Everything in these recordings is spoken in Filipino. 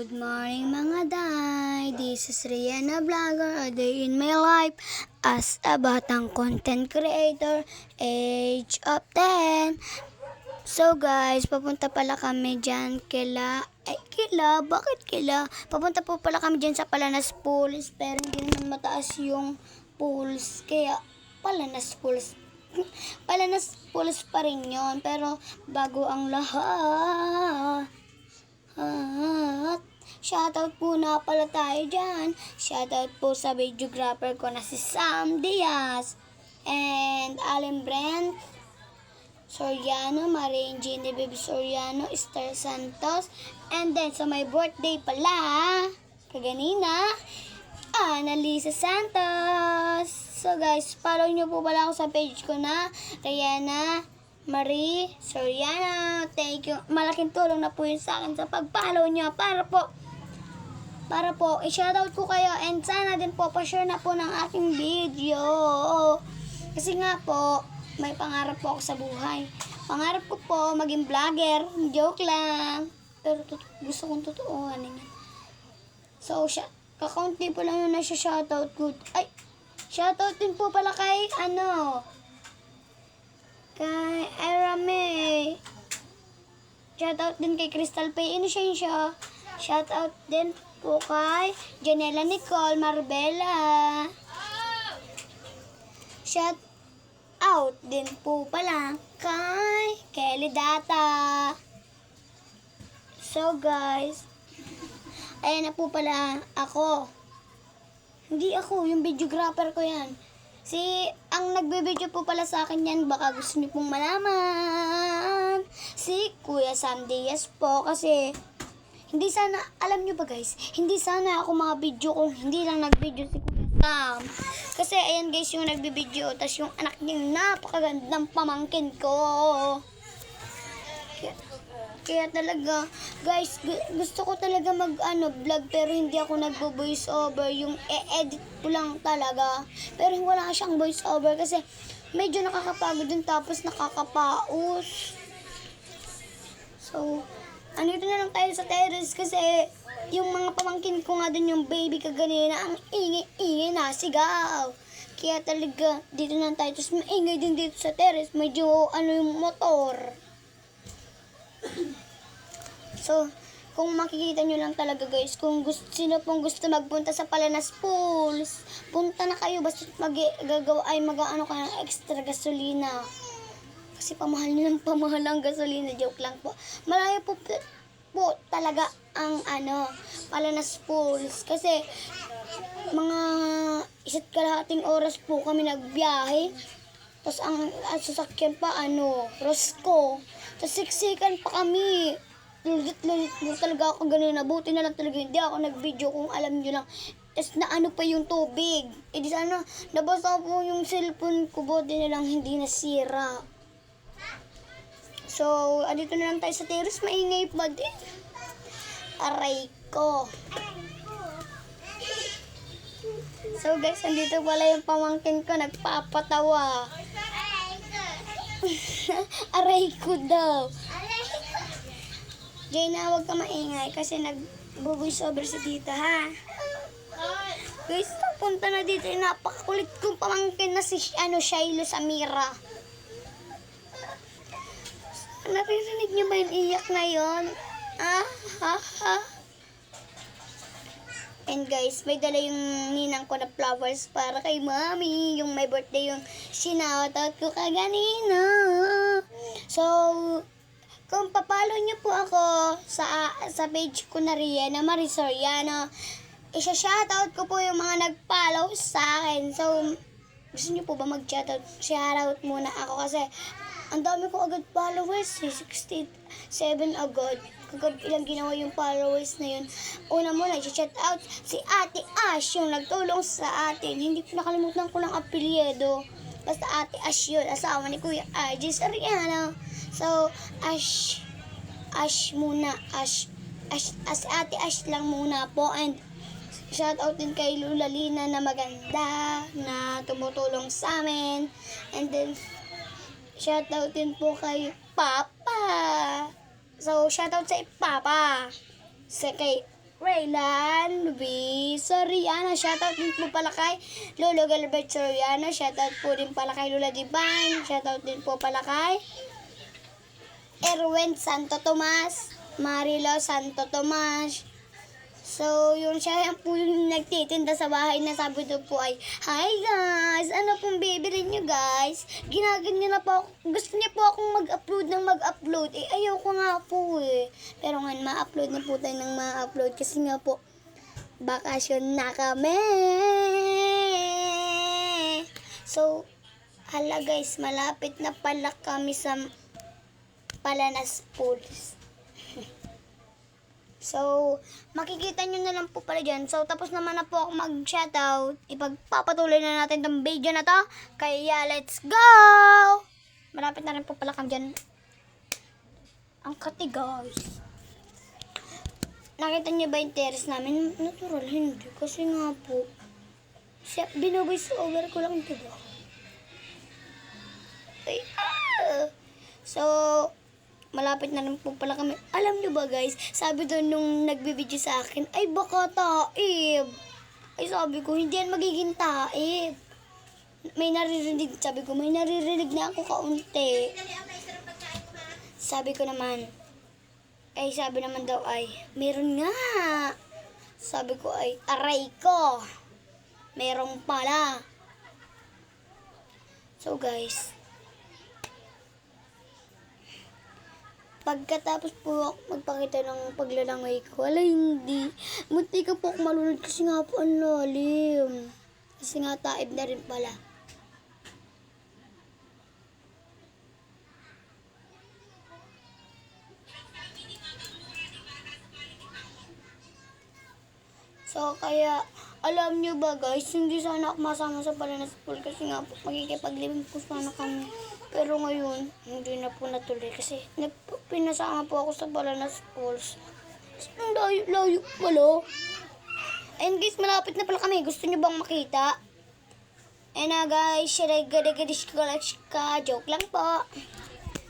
Good morning mga day! This is Rihanna Vlogger, a day in my life as a batang content creator, age of 10. So guys, papunta pala kami dyan bakit kila? Papunta po pala kami dyan sa Palanas Pools, pero hindi naman mataas yung pools, kaya Palanas Pools. Palanas Pools pa rin yun, pero bago ang lahat. Shoutout muna pala tayo dyan. Shoutout po sa videographer ko na si Sam Diaz and Allen Brent Soriano, Marie Genevieve Soriano, Esther Santos, and then sa my birthday pala kaganina, Annalisa Santos. So guys, follow nyo po pala ako sa page ko na Rihanna Marie Soriano. Thank you. Malaking tulong na po yun sa akin sa pag-follow nyo para po i-shoutout ko kayo, and sana din po pa-share na po ng aking video. Kasi nga po, may pangarap po ako sa buhay. Pangarap ko po maging vlogger. Joke lang. Pero gusto kong totoohanin yan. So, kakaunti po lang yun na siya shoutout ko. Ay, shoutout din po pala kay kay Erame. Shoutout din kay Crystal Pay Inosensya. Shoutout din po kay Janela Nicole Marbella. Shoutout din po pala kay Kelly Data. So guys, ayan na po pala ako. Hindi ako, yung videographer ko yan. Ang nagbe-video po pala sa akin yan, baka gusto niyo pong malaman, si Kuya Sam Diaz po. Kasi hindi sana, alam niyo ba guys, hindi sana ako mga video kung hindi lang nag-video si Kuya Sam. Kasi ayan guys, yung nagbe-video, tas yung anak niya, napakagandang pamangkin ko. Kaya talaga, guys, gusto ko talaga vlog, pero hindi ako nagbo-voice over. Yung e-edit ko lang talaga. Pero wala siyang voice over kasi medyo nakakapagod din, tapos nakakapaus. So, andito na lang tayo sa terrace kasi yung mga pamangkin ko nga din, yung baby kaganina, ang ingay-ingay na sigaw. Kaya talaga, dito na tayo. Tapos maingay din dito sa terrace. Medyo yung motor. So, kung makikita nyo lang talaga guys, kung sino pong gusto magpunta sa Palanas Pools, punta na kayo, basta mag-ano ka ng extra gasolina. Kasi pamahal ang gasolina, joke lang po. Malayo po talaga ang Palanas Pools. Kasi mga 1.5 oras po kami nagbiyahe. Tapos ang sasakyan pa Rosco. Tapos siksikan pa kami. Lulit talaga ako ganun. Nabuti na lang talaga hindi ako nag-video, kung alam nyo lang. Tapos pa yung tubig. Di sana nabasa po yung cellphone ko, buti na lang hindi nasira. So, andito na lang tayo sa terrace. Maingay pa din. Aray ko. So guys, andito pala yung pamangkin ko, nagpapatawa. Aray ko daw. Jayna, huwag ka maingay kasi nag-voice over si tita, ha? Guys, punta na dito. Napakakulit kong pamangkin na si Shiloh Samira. Naririnig niyo ba yung iyak na yun? And guys, may dala yung ninang ko na flowers para kay mami. Yung may birthday, yung sinoutout ko kaganina. So, kung papalo nyo po ako sa page ko na Rihanna Marie Soriano, isa-shoutout ko po yung mga nag-follow sa akin. So, gusto nyo po ba mag-shoutout? Shoutout muna ako kasi ang dami ko agad followers, 67 agad. Kagad ilang ginawa yung followers na yun. Una muna, i-shoutout si Ate Ash, yung nagtulong sa atin. Hindi ko nakalimutan ko lang apelyido. Basta Ate Ash yun, asawa ni Kuya RJ Soriano. So, Ash muna, Ash, Ate Ash lang muna po. And shoutout din kay Lula Lina na maganda, na tumutulong sa amin. And then, shoutout din po kay Papa. So, shoutout sa Papa. Kay Raylan B. Soriano. Shoutout din po pala kay Lolo Galbert Soriano. Shoutout po din pala kay Lola Divine. Shoutout din po pala kay Erwin Santo Tomas. Marilo Santo Tomas. So, yung siya yan po yung nagtitinda sa bahay na sabi doon po ay, "Hi guys! Ano pong bibili nyo guys? Ginaganyan na po ako. Gusto niya po akong mag-upload ng mag-upload. Eh, ayaw ko nga po eh. Pero ngayon, ma-upload na po tayo ng ma-upload kasi nga po, bakasyon na kami. So, hala guys, malapit na pala kami sa Palanas Falls. So, makikita nyo na lang po pala dyan. So, tapos naman na po ako mag-shoutout. Ipagpapatuloy na natin tong video na to. Kaya, let's go! Malapit na rin po pala kami dyan. Ang kati, guys. Nakita niyo ba yung terrace namin? Natural, hindi. Kasi nga po, binovoice over ko lang, diba? Ay, So, malapit na rin po pala kami. Alam nyo ba guys, sabi doon nung nagbibideo sa akin, ay baka taib. Ay sabi ko, hindi yan magiging taib. May naririnig, sabi ko, may naririnig na ako kaunti. Sabi ko naman, sabi naman daw ay, meron nga. Sabi ko ay, aray ko. Merong pala. So guys, pagkatapos po ako magpakita ng paglalangay ko, wala hindi. Munti ka po ako malunod kasi nga po ang lalim. Kasi nga taib na rin pala. So kaya, alam nyo ba guys, hindi sana ako masama sa Palanas Pool kasi nga po magkikipaglibing po sana kami. Pero ngayon, hindi na po natuloy kasi pinasama po ako sa Palanas Falls. Ang layo pala. Ayun guys, malapit na pala kami. Gusto nyo bang makita? Ayun na guys, joke lang po.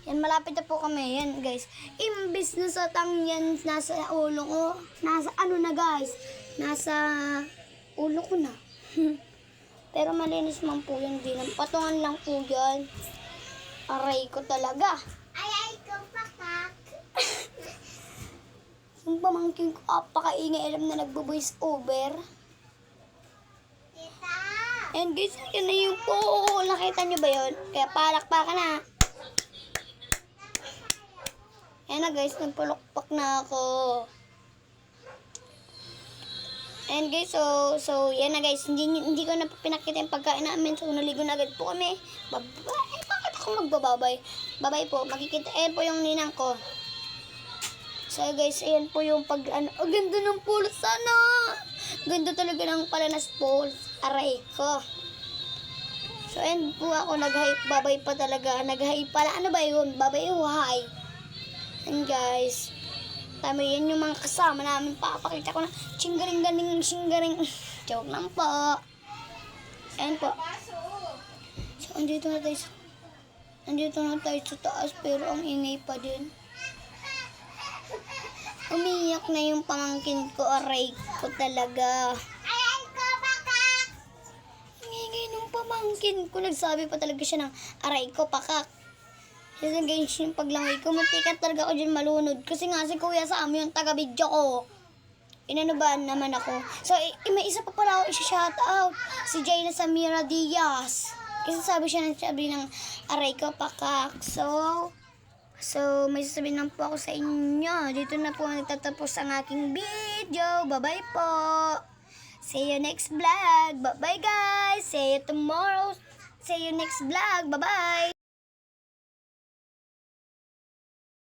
Yan, malapit na po kami. Yan guys, imbis na sa tangyan, nasa ulo ko. Nasa ano na guys? Nasa ulo ko na. Pero malinis man po yun din. Patungan lang po yan. Aray ko talaga. Aray ko pakak. Yung pamangkin ko, apakaingay, alam na nagbo-voice over. Tita! And guys, yun na yung po. Nakita nyo ba yun? Kaya palakpakan na. Yan na guys, nagpulokpak na ako. And guys, so yan na guys, hindi ko na po pinakita yung pagkain namin. So, naligo na agad po kami. Bakit ako magbababay? Babay po, makikita. Ayan po yung ninang ko. So guys, ayan po yung ang ganda ng pool sana. Ganda talaga ng Palanas Falls. Aray ko. So ayan po ako, nag-hype. Babay pa talaga. Nag-hype pala. Ano ba yun? Babay o hi? And guys, tama yan yung mga kasama namin. Papakita ko na singgaring. Joke lang po. Ayan po. So, andito na tayo sa taas, pero ang ingay pa din. Umiyak na yung pamangkin ko. Aray ko talaga. Aray ko pakak! Ang ingay ng pamangkin ko. Nagsabi pa talaga siya ng aray ko pakak. Kasi guys, yung paglangay ko, matikat talaga ako dyan malunod. Kasi nga si kuya sa amin yung taga-video ko. Inanubaan naman ako. So, may isa pa pala ako i-shoutout. Si Jayna Samira Diaz. Kasi sabi ng aray ko pakak. So, may sasabihin lang po ako sa inyo. Dito na po nagtatapos ang aking video. Bye-bye po. See you next vlog. Bye-bye guys. See you tomorrow. See you next vlog. Bye-bye.